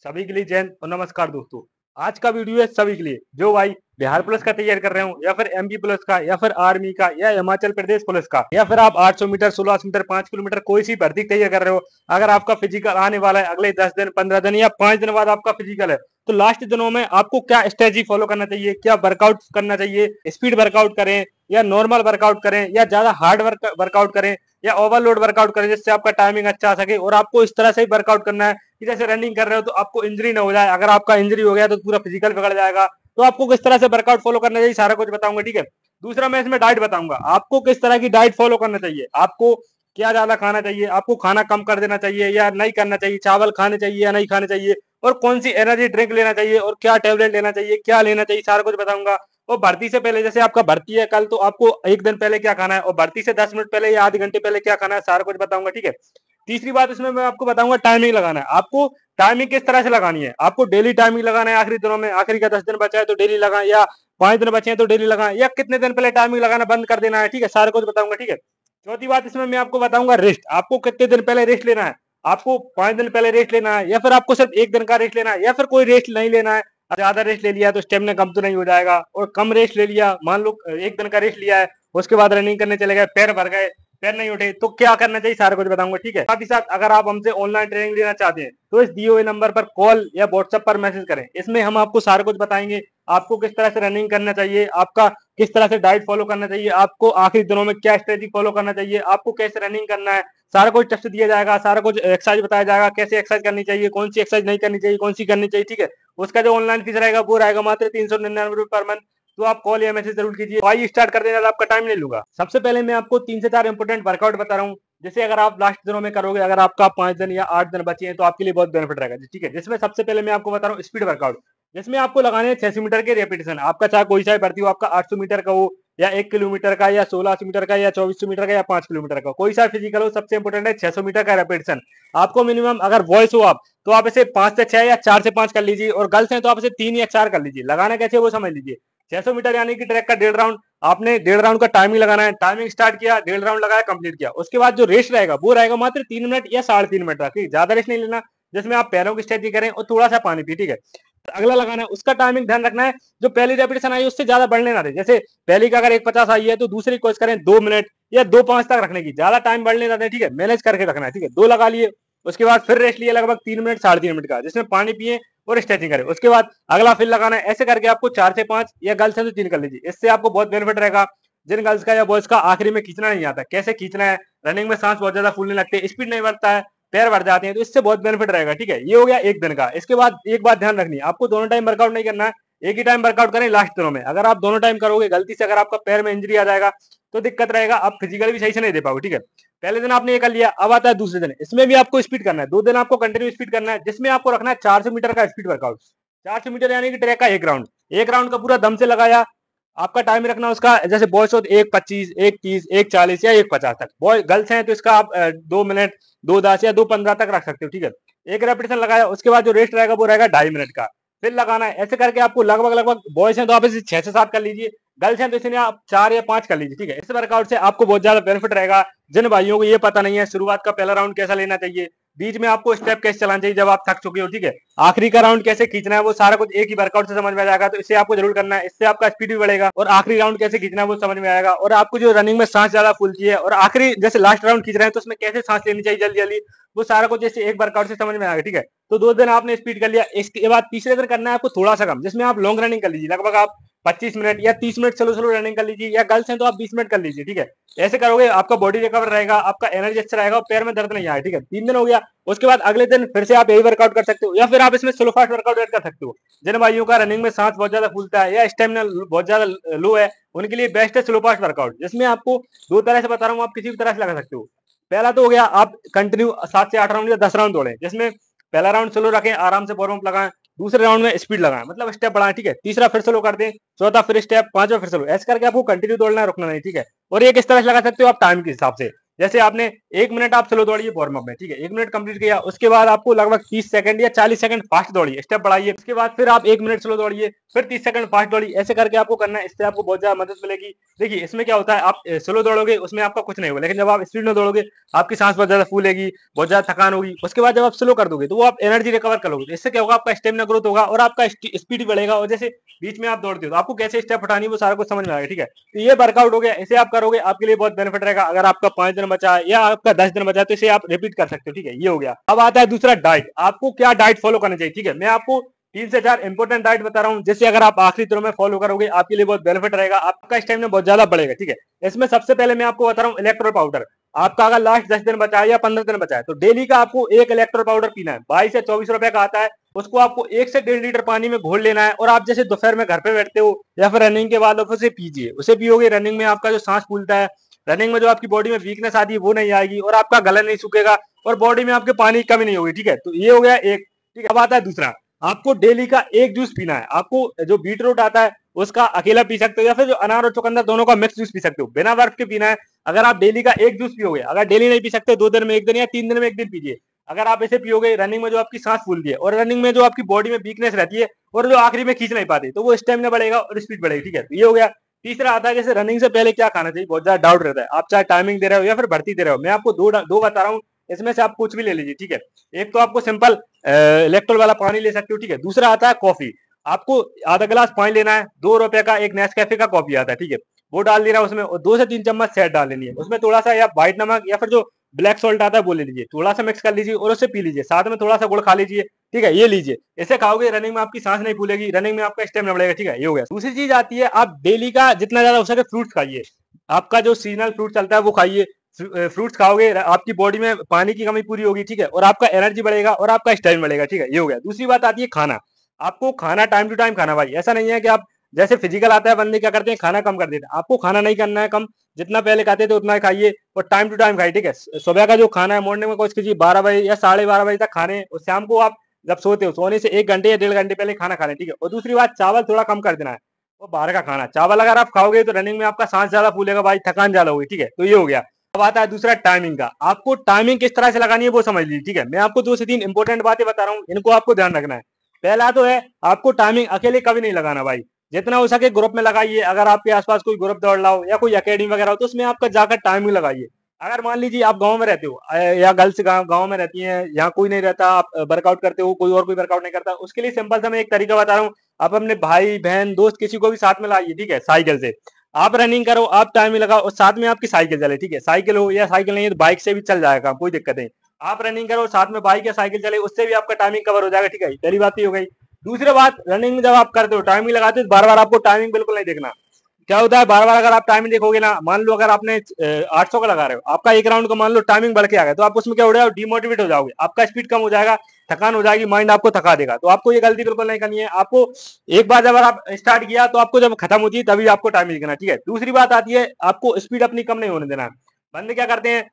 सभी के लिए जय हिंद और नमस्कार दोस्तों। आज का वीडियो है सभी के लिए जो भाई बिहार पुलिस का तैयारी कर रहे हो या फिर एमपी पुलिस का या फिर आर्मी का या हिमाचल प्रदेश पुलिस का या फिर आप 800 मीटर 1600 मीटर 5 किलोमीटर कोई सी भर्ती की तैयारी कर रहे हो। अगर आपका फिजिकल आने वाला है अगले 10 दिन 15 दिन या 5 दिन बाद आपका फिजिकल है, तो लास्ट दिनों में आपको क्या स्ट्रेटजी फॉलो करना चाहिए, क्या वर्कआउट करना चाहिए, स्पीड वर्कआउट करें या नॉर्मल वर्कआउट करें या ज्यादा हार्ड वर्कआउट करें या ओवरलोड वर्कआउट करें जिससे आपका टाइमिंग अच्छा आ सके। और आपको इस तरह से ही वर्कआउट करना है कि जैसे रनिंग कर रहे हो तो आपको इंजरी ना हो जाए। अगर आपका इंजरी हो गया तो पूरा फिजिकल बिगड़ जाएगा। तो आपको किस तरह से वर्कआउट फॉलो करना चाहिए सारा कुछ बताऊंगा, ठीक है। दूसरा मैं इसमें डाइट बताऊंगा, आपको किस तरह की डाइट फॉलो करना चाहिए, आपको क्या ज्यादा खाना चाहिए, आपको खाना कम कर देना चाहिए या नहीं करना चाहिए, चावल खाने चाहिए या नहीं खाने चाहिए, और कौन सी एनर्जी ड्रिंक लेना चाहिए और क्या टेबलेट लेना चाहिए, क्या लेना चाहिए, सारा कुछ बताऊंगा। और भर्ती से पहले जैसे आपका भर्ती है कल, तो आपको एक दिन पहले क्या खाना है और भर्ती से 10 मिनट पहले या आधे घंटे पहले क्या खाना है, सारा कुछ बताऊंगा, ठीक है। तीसरी बात इसमें मैं आपको बताऊंगा टाइमिंग लगाना है। आपको टाइमिंग किस तरह से लगानी है, आपको डेली टाइमिंग लगाना है आखिरी दिनों में, आखिरी का 10 दिन बचा है तो डेली लगाएं या 5 दिन बचे हैं तो डेली लगाएं या कितने दिन पहले टाइमिंग लगाना बंद कर देना है, ठीक है, सारा कुछ बताऊंगा, ठीक है। चौथी बात इसमें मैं आपको बताऊंगा रेस्ट, आपको कितने दिन पहले रेस्ट लेना है, आपको 5 दिन पहले रेस्ट लेना है या फिर आपको सिर्फ एक दिन का रेस्ट लेना है या फिर कोई रेस्ट नहीं लेना है। ज्यादा रेस्ट ले लिया तो स्टेमिना कम तो नहीं हो जाएगा, और कम रेस्ट ले लिया, मान लो एक दिन का रेस्ट लिया है उसके बाद रनिंग करने चले गए, पैर भर गए, पैर नहीं उठे, तो क्या करना चाहिए सारा कुछ बताऊंगा, ठीक है। साथ ही साथ अगर आप हमसे ऑनलाइन ट्रेनिंग लेना चाहते हैं तो इस दिए हुए नंबर पर कॉल या व्हाट्सएप पर मैसेज करें। इसमें हम आपको सारा कुछ बताएंगे, आपको किस तरह से रनिंग करना चाहिए, आपका किस तरह से डाइट फॉलो करना चाहिए, आपको आखिरी दिनों में क्या स्ट्रेटेजी फॉलो करना चाहिए, आपको कैसे रनिंग करना है, सारा कुछ टेस्ट दिया जाएगा, सारा कुछ एक्सरसाइज बताया जाएगा, कैसे एक्सरसाइज करनी चाहिए, कौन सी एक्सरसाइज नहीं करनी चाहिए, कौन सी करनी चाहिए, ठीक है। उसका जो ऑनलाइन फीस रहेगा वो रहेगा मात्र 399 रुपए पर मंथ। तो आप कॉल या मैसेज जरूर कीजिए। तो आइए स्टार्ट कर देना, आपका टाइम नहीं लूंगा। सबसे पहले मैं आपको 3 से 4 इंपोर्टेंट वर्कआउट बता रहा हूँ, जैसे अगर आप लास्ट दिनों में करोगे, अगर आपका 5 दिन या 8 दिन बचे हैं तो आपके लिए बहुत बेनिफिट रहेगा, ठीक है। जिसमें सबसे पहले मैं आपको बता रहा हूँ स्पीड वर्कआउट, जिसमें आपको लगाने हैं 600 मीटर के रेपिटेशन। आपका चाहे कोई सा भर्ती हो, आपका 800 मीटर का हो या 1 किलोमीटर का या 1600 मीटर का या 2400 मीटर का या 5 किलोमीटर का, कोई सा फिजिकल हो, सबसे इंपोर्टेंट है 600 मीटर का रेपिटेशन। आपको मिनिमम अगर वॉइस हो आप तो आप इसे 5 से 6 या 4 से 5 कर लीजिए, और गर्ल्स हैं तो आप इसे 3 या 4 कर लीजिए। लगाना कैसे वो समझ लीजिए। 600 मीटर यानी कि ट्रैक का 1.5 राउंड, आपने 1.5 राउंड का टाइमिंग लगाना है। टाइमिंग स्टार्ट किया, 1.5 राउंड लगाया, कंप्लीट किया, उसके बाद जो रेस्ट रहेगा वो रहेगा मात्र 3 मिनट या 3.5 मिनट का, ठीक, ज्यादा रेस्ट नहीं लेना, जिसमें आप पैरों की स्ट्रेचिंग करें और थोड़ा सा पानी पिए, ठीक है। अगला लगाना है उसका टाइमिंग ध्यान रखना है, जो पहली रेपिटेशन आई उससे ज्यादा बढ़ने ना दे। जैसे पहली का अगर 1:50 आई है तो दूसरी कोशिश करें 2 मिनट या 2:05 तक रखने की, ज्यादा टाइम बढ़ने ना दें, ठीक है, मैनेज करके रखना है, ठीक है। 2 लगा लिए, उसके बाद फिर रेस्ट लिया लगभग 3 मिनट 3.5 मिनट का, जिसमें पानी पिए और स्ट्रेचिंग करें। उसके बाद अगला फिर लगाना है। ऐसे करके आपको 4 से 5 या गर्ल्स है तो 3 कर लीजिए, इससे आपको बहुत बेनिफिट रहेगा। जिन गर्ल्स का या बॉयज का आखिरी में खींचना नहीं आता, कैसे खींचना है, रनिंग में सांस बहुत ज्यादा फूलने लगते हैं, स्पीड नहीं बढ़ता है, पैर बढ़ जाते हैं, तो इससे बहुत बेनिफिट रहेगा, ठीक है। ये हो गया एक दिन का। इसके बाद एक बात ध्यान रखनी है, आपको दोनों टाइम वर्कआउट नहीं करना है, एक ही टाइम वर्कआउट करें लास्ट दिनों में। अगर आप दोनों टाइम करोगे गलती से, अगर आपका पैर में इंजरी आ जाएगा तो दिक्कत रहेगा, आप फिजिकली भी सही से नहीं दे पाओगे, ठीक है। पहले दिन आपने ये कर लिया, अब आता है दूसरे दिन, इसमें भी आपको स्पीड करना है। 2 दिन आपको कंटिन्यू स्पीड करना है, जिसमें आपको रखना है 400 मीटर का स्पीड वर्कआउट। 400 मीटर यानी कि ट्रैक का 1 राउंड, 1 राउंड का पूरा दम से लगाया। आपका टाइम रखना उसका, जैसे बॉयज हो तो 1:25 1:30 1:40 या 1:50 तक, बॉय गर्ल्स हैं तो इसका आप 2 मिनट 2:10 या 2:15 तक रख सकते हो, ठीक है। एक रेपिटेशन लगाया, उसके बाद जो रेस्ट रहेगा वो रहेगा 2.5 मिनट का, फिर लगाना है। ऐसे करके आपको लगभग लगभग, बॉयज हैं तो आप इसे 6 से 7 कर लीजिए, गर्ल्स हैं तो इसे आप 4 या 5 कर लीजिए, ठीक है। इस वर्कआउट से आपको बहुत ज्यादा बेनिफिट रहेगा। जिन भाइयों को ये पता नहीं है शुरुआत का पहला राउंड कैसा लेना चाहिए, बीच में आपको स्टेप कैसे चलाना चाहिए जब आप थक चुके हो, ठीक है, आखिरी का राउंड कैसे खींचना है, वो सारा कुछ एक ही वर्कआउट से समझ में आ जाएगा। तो इसे आपको जरूर करना है, इससे आपका स्पीड भी बढ़ेगा और आखिरी राउंड कैसे खींचना है वो समझ में आएगा। और आपको जो रनिंग में सांस ज्यादा फूलती है और आखिरी जैसे लास्ट राउंड खींच रहे हैं तो उसमें कैसे सांस लेनी चाहिए जल्दी जल्दी, वो सारा कुछ जैसे एक वर्कआउट से समझ में आएगा, ठीक है। तो 2 दिन आपने स्पीड कर लिया, इसके बाद तीसरे दिन करना है आपको थोड़ा सा कम, जिसमें आप लॉन्ग रनिंग कर लीजिए, लगभग आप 25 मिनट या 30 मिनट स्लो स्लो रनिंग कर लीजिए, या गर्ल्स हैं तो आप 20 मिनट कर लीजिए, ठीक है। ऐसे करोगे आपका बॉडी रिकवर रहेगा, आपका एनर्जी अच्छा रहेगा और पैर में दर्द नहीं आएगा, ठीक है। 3 दिन हो गया, उसके बाद अगले दिन फिर से आप यही वर्कआउट कर सकते हो, या फिर आप इसमें स्लो फास्ट वर्कआउट ऐड कर सकते हो। जिन भाइयों का रनिंग में सांस बहुत ज्यादा फूलता है या स्टेमिना बहुत ज्यादा लो है, उनके लिए बेस्ट है स्लो फास्ट वर्कआउट, जिसमें आपको 2 तरह से बता रहा हूँ, आप किसी भी तरह से लगा सकते हो। पहला तो हो गया आप कंटिन्यू 7 से 8 राउंड या 10 राउंड दौड़े, जिसमें पहला राउंड स्लो रखें, आराम से वार्म अप लगाएं, दूसरे राउंड में स्पीड लगाएं, मतलब स्टेप बढ़ाएं, ठीक है, तीसरा फिर स्लो कर दें, चौथा फिर स्टेप, पांचवा फिर स्लो, ऐसे करके आपको कंटिन्यू दौड़ना है, रुकना नहीं, ठीक है। और ये किस तरह से लगा सकते हो आप, टाइम के हिसाब से, जैसे आपने 1 मिनट आप स्लो दौड़िए वार्म अप में, ठीक है, 1 मिनट कंप्लीट किया, उसके बाद आपको लगभग 30 सेकंड या 40 सेकंड फास्ट दौड़िए, स्टेप बढ़ाइए, उसके बाद फिर आप 1 मिनट स्लो दौड़िए, फिर 30 सेकंड फास्ट दौड़िए, ऐसे करके आपको करना है। इससे आपको बहुत ज्यादा मदद मिलेगी। देखिए इसमें क्या होता है, आप स्लो दौड़ोगे उसमें आपका कुछ नहीं होगा, लेकिन जब आप स्पीड में दौड़ोगे आपकी सांस बहुत ज्यादा फूलेगी, बहुत ज्यादा थकान होगी। उसके बाद जब आप स्लो कर दोगे तो वो आप एनर्जी रिकवर कर लोगे, इससे क्या होगा, आपका स्टेमिना ग्रोथ होगा और आपका स्पीड बढ़ेगा। और जैसे बीच में आप दौड़ते हो तो आपको कैसे स्टेप उठानी है वो सारा कुछ समझ में आएगा, ठीक है। तो ये वर्कआउट हो गया, इसे आप करोगे आपके लिए बहुत बेनिफिट रहेगा। अगर आपका 5 दिन बचा है या आपका 10 दिन बचा है तो इसे आप रिपीट कर सकते हो, ठीक है। ये हो गया। अब आता है दूसरा, डाइट। आपको क्या डाइट फॉलो करना चाहिए, ठीक है। मैं आपको 3 से 4 इंपोर्टेंट डाइट बता रहा हूँ, जिससे अगर आप आखिरी दिनों में फॉलो करोगे आपके लिए बहुत बेनिफिट रहेगा, आपका स्टेमिना बहुत ज्यादा बढ़ेगा, ठीक है। इसमें सबसे पहले मैं आपको बता रहा हूँ इलेक्ट्रोल पाउडर। आपका अगर लास्ट 10 दिन बचा है या 15 दिन बचा है तो डेली का आपको एक इलेक्ट्रोल पाउडर पीना है, 22 से 24 रुपए का आता है। उसको आपको 1 से 1.5 लीटर पानी में घोल लेना है और आप जैसे दोपहर में घर पे बैठते हो या फिर रनिंग के बाद उसे पीजिए। उसे पियोगे, रनिंग में आपका जो सांस फूलता है, रनिंग में जो आपकी बॉडी में वीकनेस आती है वो नहीं आएगी और आपका गला नहीं सूखेगा और बॉडी में आपके पानी की कमी नहीं होगी, ठीक है। तो ये हो गया एक, ठीक है। अब आता है दूसरा, आपको डेली का एक जूस पीना है। आपको जो बीट रूट आता है उसका अकेला पी सकते हो या फिर जो अनार और चुकंदर दोनों का मिक्स जूस पी सकते हो, बिना बर्फ के पीना है। अगर आप डेली का एक जूस पियोगे, अगर डेली नहीं पी सकते 2 दिन में 1 दिन या 3 दिन में 1 दिन पीजिए। अगर आप इसे पियोगे, रनिंग में जो आपकी सांस फूलती है और रनिंग में जो आपकी बॉडी में वीकनेस रहती है और जो आखिरी में खींच नहीं पाते, तो वो स्टेमिना बढ़ेगा और स्पीड बढ़ेगी, ठीक है। तो ये हो गया। तीसरा आता है, जैसे रनिंग से पहले क्या खाना चाहिए, बहुत ज्यादा डाउट रहता है। आप चाहे टाइमिंग दे रहे हो या फिर भर्ती दे रहे हो, मैं आपको दो बता रहा हूँ, इसमें से आप कुछ भी ले लीजिए, ठीक है। एक तो आपको सिंपल इलेक्ट्रोल वाला पानी ले सकते हो, ठीक है। दूसरा आता है कॉफी। आपको आधा गिलास पानी लेना है, 2 रुपए का एक नेस्कैफे का कॉफी आता है, ठीक है, वो डाल देना उसमें और 2 से 3 चम्मच शहद डाल लेनी है। उसमें थोड़ा सा या व्हाइट नमक या फिर जो ब्लैक सॉल्ट आता है वो ले लीजिए, थोड़ा सा मिक्स कर लीजिए और उसे पी लीजिए। साथ में थोड़ा सा गुड़ खा लीजिए, ठीक है। ये लीजिए, इसे खाओगे रनिंग में आपकी सांस नहीं फूलेगी, रनिंग में आपका स्टेमिना बढ़ेगा, ठीक है। ये हो गया। दूसरी चीज आती है, आप डेली का जितना ज्यादा हो सके फ्रूट्स खाइए। आपका जो सीजनल फ्रूट चलता है वो खाइए। फ्रूट्स खाओगे आपकी बॉडी में पानी की कमी पूरी होगी, ठीक है, और आपका एनर्जी बढ़ेगा और आपका स्टेमिना बढ़ेगा, ठीक है। ये हो गया। दूसरी बात आती है खाना। आपको खाना टाइम टू टाइम खाना भाई, ऐसा नहीं है कि आप जैसे फिजिकल आता है बंदे क्या करते हैं, खाना कम कर देते हैं। आपको खाना नहीं करना है कम, जितना पहले खाते थे उतना ही खाइए और टाइम टू टाइम खाइए, ठीक है। सुबह का जो खाना है मॉर्निंग में कोशिश कीजिए 12 बजे या 12:30 बजे तक खाने, और शाम को आप जब सोते हो सोने से 1 घंटे या 1.5 घंटे पहले खाना खा लें, ठीक है। और दूसरी बात, चावल थोड़ा कम कर देना है और बाहर का खाना। चावल अगर आप खाओगे तो रनिंग में आपका सांस ज्यादा फूलेगा भाई, थकान ज्यादा होगी, ठीक है। तो ये हो गया। अब आता है दूसरा टाइमिंग का। आपको टाइमिंग किस तरह से लगानी है वो समझ लीजिए, ठीक है। मैं आपको 2 से 3 इंपॉर्टेंट बातें बता रहा हूँ, इनको आपको ध्यान रखना है। पहला तो है, आपको टाइमिंग अकेले कभी नहीं लगाना भाई, जितना हो सके ग्रुप में लगाइए। अगर आपके आसपास कोई ग्रुप दौड़ रहा हो या कोई एकेडमी वगैरह हो तो उसमें आपका जाकर टाइमिंग लगाइए। अगर मान लीजिए आप गांव में रहते हो या गर्ल्स गांव में रहती हैं, यहाँ कोई नहीं रहता, आप वर्कआउट करते हो, कोई और कोई वर्कआउट नहीं करता, उसके लिए सिंपल सा मैं एक तरीका बता रहा हूँ। आप अपने भाई बहन दोस्त किसी को भी साथ में लाइए, ठीक है। साइकिल से आप रनिंग करो, आप टाइमिंग लगाओ और साथ में आपकी साइकिल चले, ठीक है। साइकिल हो या साइकिल नहीं है तो बाइक से भी चल जाएगा, कोई दिक्कत नहीं। आप रनिंग करो साथ में बाइक या साइकिल चले, उससे भी आपका टाइमिंग कवर हो जाएगा, ठीक है। पहली बात तो ये हो गई। दूसरी बात, रनिंग जब आप करते हो टाइमिंग लगाते हो, बार बार आपको टाइमिंग बिल्कुल नहीं देखना। क्या होता है, बार बार अगर आप टाइमिंग देखोगे ना, मान लो अगर आपने 800 का लगा रहे हो, आपका एक राउंड का मान लो टाइमिंग बढ़ के आ गया, तो आप उसमें क्या हो जाओगे, डिमोटिवेट हो जाओगे, आपका स्पीड कम हो जाएगा, थकान हो जाएगी, माइंड आपको थका देगा। तो आपको ये गलती बिल्कुल नहीं करनी है। आपको एक बार जब आप स्टार्ट किया तो आपको जब खत्म होती है तभी आपको टाइमिंग देखना, ठीक है। दूसरी बात आती है, आपको स्पीड अपनी कम नहीं होने देना है। बंदे क्या करते हैं,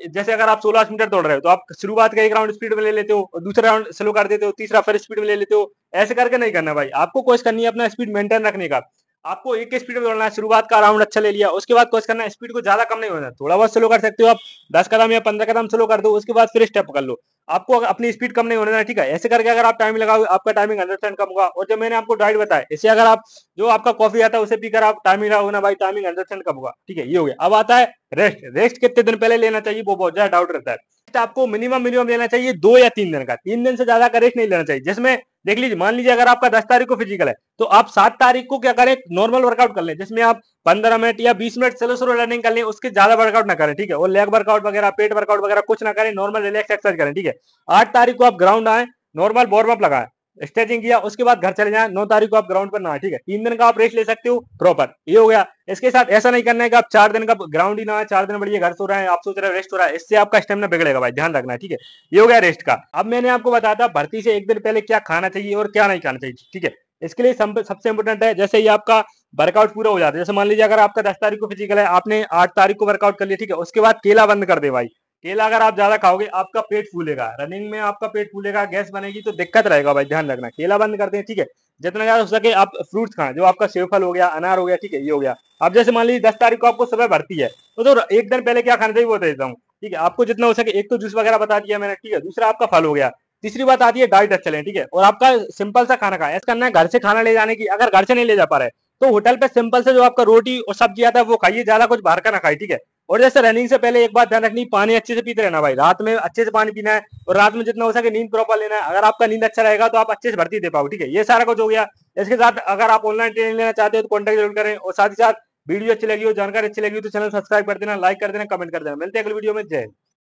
जैसे अगर आप 16 मीटर दौड़ रहे हो तो आप शुरुआत का एक राउंड स्पीड में ले लेते हो और दूसरा राउंड स्लो कर देते हो, तीसरा फिर स्पीड में ले लेते हो। ऐसे करके नहीं करना भाई, आपको कोशिश करनी है अपना स्पीड मेंटेन रखने का। आपको एक स्पीड में दौड़ना है, शुरुआत का राउंड अच्छा ले लिया, उसके बाद कोशिश करना है स्पीड को ज्यादा कम नहीं होना, थोड़ा बहुत स्लो कर सकते हो आप, 10 कदम या 15 कदम स्लो कर दो, उसके बाद फिर स्टेप कर लो। आपको अपनी स्पीड कम नहीं होने देना, ठीक है। ऐसे करके अगर आप टाइम लगाओगे आपका टाइमिंग 100% कम होगा। और जो मैंने आपको डाइट बताया, इससे अगर आप जो आपका कॉफी आता है उसे पीकर आप टाइमिंग लगाओगे ना भाई, टाइमिंग 100% कम होगा, ठीक है। ये हो गया। अब आता है रेस्ट। रेस्ट कितने दिन पहले लेना चाहिए वो बहुत ज्यादा डाउट रहता है। आपको मिनिमम लेना चाहिए 2 या 3 दिन का, 3 दिन से ज्यादा का रेस्ट नहीं लेना चाहिए। जिसमें देख लीजिए, मान लीजिए अगर आपका 10 तारीख को फिजिकल है तो आप 7 तारीख को क्या करें, नॉर्मल वर्कआउट कर लें, जिसमें आप 15 मिनट या 20 मिनट स्लो स्लो रनिंग कर लें, उसके ज्यादा वर्कआउट ना करें, ठीक है। और लेग वर्कआउट वगैरह पेट वर्कआउट वगैरह कुछ ना करें, नॉर्मल रिलैक्स एक्सरसाइज करें, ठीक है। 8 तारीख को आप ग्राउंड आए, नॉर्मल वार्म अप लगाएं, स्ट्रेचिंग किया, उसके बाद घर चले जाएं। 9 तारीख को आप ग्राउंड पर ना आए, ठीक है। 3 दिन का आप रेस्ट ले सकते हो प्रॉपर। ये हो गया। इसके साथ ऐसा नहीं करना है कि आप 4 दिन का ग्राउंड ही ना आए, 4 दिन बढ़िया घर सो रहे हैं, आप सोच रहे हो रेस्ट हो रहा है, इससे आपका स्टेमिना बिगड़ेगा भाई, ध्यान रखना है, ठीक है। ये हो गया रेस्ट का। अब मैंने आपको बताया था भर्ती से 1 दिन पहले क्या खाना चाहिए और क्या नहीं खाना चाहिए, ठीक है। इसके लिए सबसे इंपोर्टेंट है, जैसे ही आपका वर्कआउट पूरा हो जाता है, जैसे मान लीजिए अगर आपका 10 तारीख को फिजिकल है, आपने 8 तारीख को वर्कआउट कर लिया, ठीक है, उसके बाद केला बंद कर दे भाई। केला अगर आप ज्यादा खाओगे आपका पेट फूलेगा, रनिंग में आपका पेट फूलेगा, गैस बनेगी, तो दिक्कत रहेगा भाई, ध्यान रखना। केला बंद करते हैं, ठीक है। जितना ज्यादा हो सके आप फ्रूट्स खाएं, जो आपका सेब फल हो गया, अनार हो गया, ठीक है, ये हो गया। अब जैसे मान लीजिए 10 तारीख को आपको सुबह भर्ती है, तो एक दिन पहले क्या खाना चाहिए वो देता हूँ, ठीक है। आपको जितना हो सके, एक तो जूस वगैरह बता दिया मैंने, ठीक है। दूसरा आपका फल हो गया। तीसरी बात आती है डाइट अच्छा लें, ठीक है। और आपका सिंपल सा खाना खाएं, ऐसा करना है घर से खाना ले जाने की, अगर घर से नहीं ले जा पा रहे तो होटल पे सिंपल से जो आपका रोटी और सब्जी आता है वो खाइए, ज्यादा कुछ बाहर का ना खाइए, ठीक है। और जैसे रनिंग से पहले एक बात ध्यान रखनी, पानी अच्छे से पीते रहना भाई, रात में अच्छे से पानी पीना है, और रात में जितना हो सके नींद प्रॉपर लेना है। अगर आपका नींद अच्छा रहेगा तो आप अच्छे से भर्ती दे पाओ, ठीक है। ये सारा कुछ हो गया। इसके साथ अगर आप ऑनलाइन ट्रेनिंग लेना चाहते हो तो कॉन्टैक्ट जरूर करें, और साथ ही साथ वीडियो अच्छी लगी हो, जानकारी अच्छी लगी हो तो चैनल सब्सक्राइब कर देना, लाइक कर देना, कमेंट कर देना। मिलते हैं अगली वीडियो में। जय हिंद।